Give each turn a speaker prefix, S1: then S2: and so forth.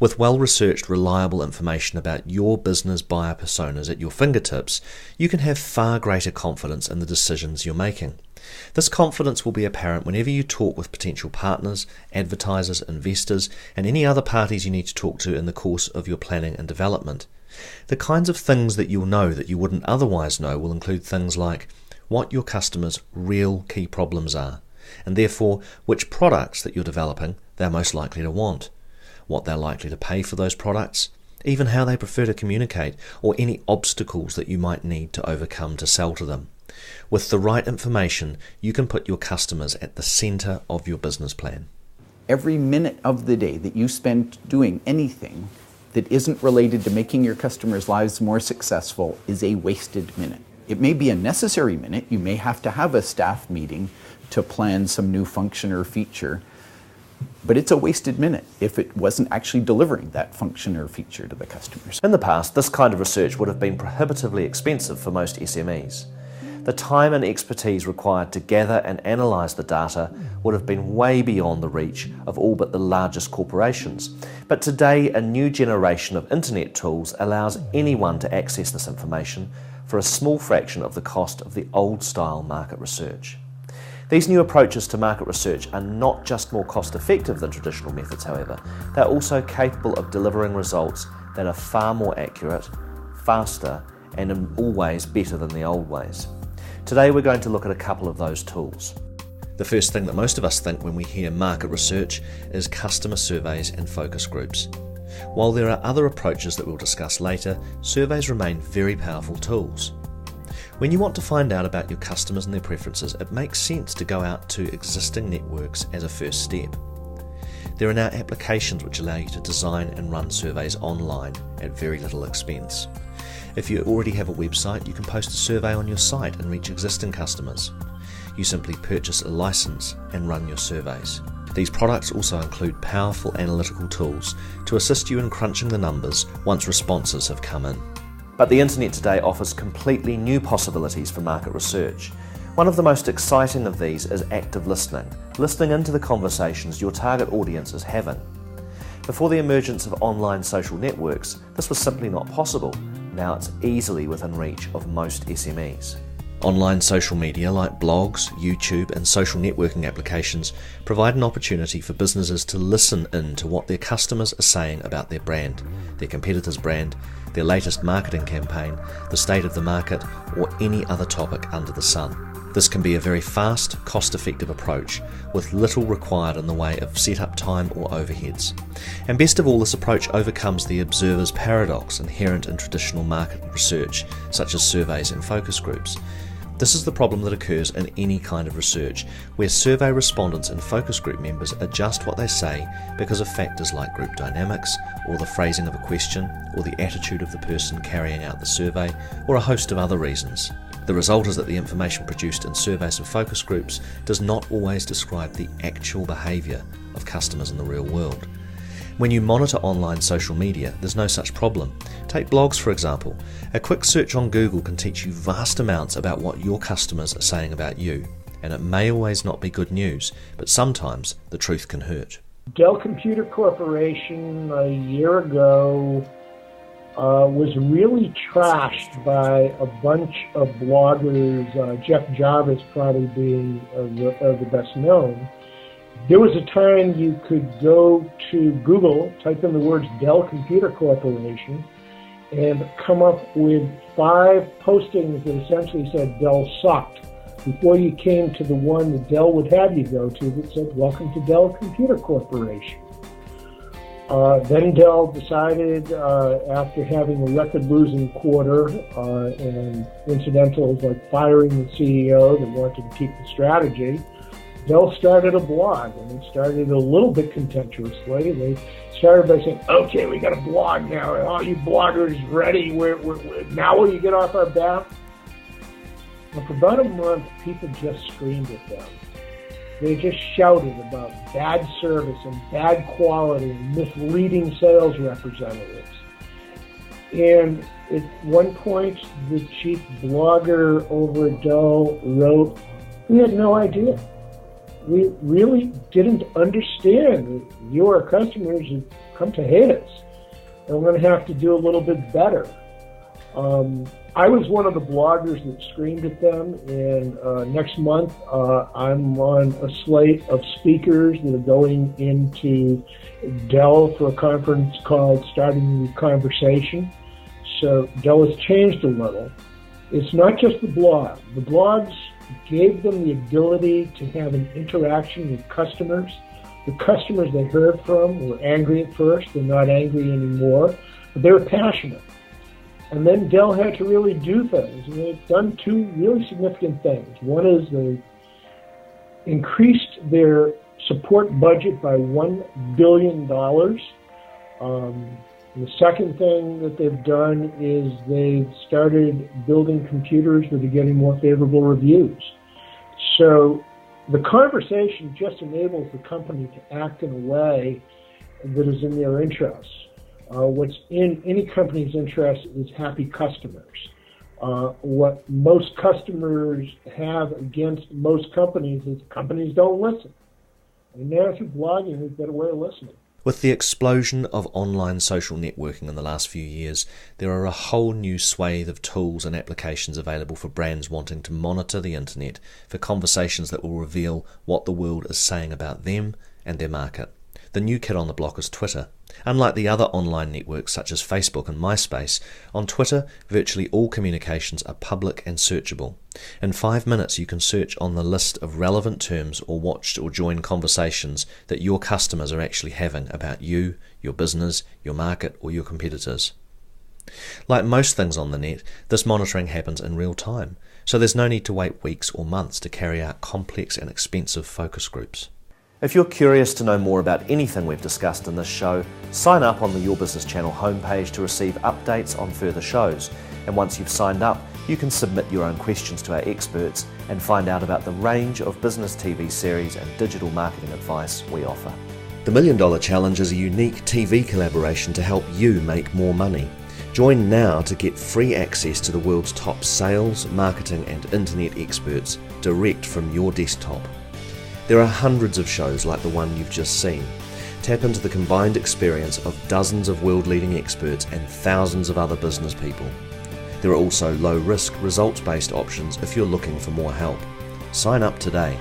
S1: With well-researched, reliable information about your business buyer personas at your fingertips, you can have far greater confidence in the decisions you're making. This confidence will be apparent whenever you talk with potential partners, advertisers, investors, and any other parties you need to talk to in the course of your planning and development. The kinds of things that you'll know that you wouldn't otherwise know will include things like what your customers' real key problems are, and therefore which products that you're developing they're most likely to want, what they're likely to pay for those products, even how they prefer to communicate, or any obstacles that you might need to overcome to sell to them. With the right information, you can put your customers at the center of your business plan.
S2: Every minute of the day that you spend doing anything that isn't related to making your customers' lives more successful is a wasted minute. It may be a necessary minute. You may have to have a staff meeting to plan some new function or feature, but it's a wasted minute if it wasn't actually delivering that function or feature to the customers.
S1: In the past, this kind of research would have been prohibitively expensive for most SMEs. The time and expertise required to gather and analyse the data would have been way beyond the reach of all but the largest corporations. But today, a new generation of internet tools allows anyone to access this information for a small fraction of the cost of the old-style market research. These new approaches to market research are not just more cost-effective than traditional methods, however. They're also capable of delivering results that are far more accurate, faster, and in all ways better than the old ways. Today we're going to look at a couple of those tools. The first thing that most of us think when we hear market research is customer surveys and focus groups. While there are other approaches that we'll discuss later, surveys remain very powerful tools. When you want to find out about your customers and their preferences, it makes sense to go out to existing networks as a first step. There are now applications which allow you to design and run surveys online at very little expense. If you already have a website, you can post a survey on your site and reach existing customers. You simply purchase a license and run your surveys. These products also include powerful analytical tools to assist you in crunching the numbers once responses have come in. But the internet today offers completely new possibilities for market research. One of the most exciting of these is active listening into the conversations your target audience is having. Before the emergence of online social networks, this was simply not possible. Now it's easily within reach of most SMEs. Online social media like blogs, YouTube and social networking applications provide an opportunity for businesses to listen in to what their customers are saying about their brand, their competitor's brand, their latest marketing campaign, the state of the market, or any other topic under the sun. This can be a very fast, cost-effective approach with little required in the way of setup time or overheads. And best of all, this approach overcomes the observer's paradox inherent in traditional market research, such as surveys and focus groups. This is the problem that occurs in any kind of research, where survey respondents and focus group members adjust what they say because of factors like group dynamics, or the phrasing of a question, or the attitude of the person carrying out the survey, or a host of other reasons. The result is that the information produced in surveys and focus groups does not always describe the actual behaviour of customers in the real world. When you monitor online social media, there's no such problem. Take blogs, for example. A quick search on Google can teach you vast amounts about what your customers are saying about you, and it may always not be good news, but sometimes the truth can hurt.
S3: Dell Computer Corporation a year ago was really trashed by a bunch of bloggers, Jeff Jarvis probably being the best known. There was a time you could go to Google, type in the words Dell Computer Corporation, and come up with 5 postings that essentially said Dell sucked before you came to the one that Dell would have you go to that said, "Welcome to Dell Computer Corporation." Then Dell decided, after having a record-losing quarter and incidentals like firing the CEO that wanted to keep the strategy, Dell started a blog, and it started a little bit contemptuously. They started by saying, "Okay, we got a blog now. Are all you bloggers ready? Now will you get off our back?" And for about a month, people just screamed at them. They just shouted about bad service and bad quality and misleading sales representatives. And at one point, the chief blogger over at Dell wrote, "We had no idea. we really didn't understand that you, our customers, have come to hate us. And we're going to have to do a little bit better. I was one of the bloggers that screamed at them, and next month I'm on a slate of speakers that are going into Dell for a conference called Starting the Conversation. So Dell has changed a little. It's not just the blog. The blogs gave them the ability to have an interaction with customers. The customers they heard from were angry at first. They're not angry anymore, but they were passionate. And then Dell had to really do things. And they've done two really significant things. One is they increased their support budget by $1 billion. The second thing that they've done is they've started building computers that are getting more favorable reviews. So the conversation just enables the company to act in a way that is in their interests. What's in any company's interest is happy customers. What most customers have against most companies is companies don't listen. And now through blogging, we've got a way of listening.
S1: With the explosion of online social networking in the last few years, there are a whole new swathe of tools and applications available for brands wanting to monitor the internet for conversations that will reveal what the world is saying about them and their market. The new kid on the block is Twitter. Unlike the other online networks such as Facebook and MySpace, on Twitter, virtually all communications are public and searchable. In 5 minutes, you can search on the list of relevant terms or watch or join conversations that your customers are actually having about you, your business, your market, or your competitors. Like most things on the net, this monitoring happens in real time, so there's no need to wait weeks or months to carry out complex and expensive focus groups. If you're curious to know more about anything we've discussed in this show, sign up on the Your Business Channel homepage to receive updates on further shows. And once you've signed up, you can submit your own questions to our experts and find out about the range of business TV series and digital marketing advice we offer. The $1 Million Challenge is a unique TV collaboration to help you make more money. Join now to get free access to the world's top sales, marketing and internet experts direct from your desktop. There are hundreds of shows like the one you've just seen. Tap into the combined experience of dozens of world-leading experts and thousands of other business people. There are also low-risk, results-based options if you're looking for more help. Sign up today.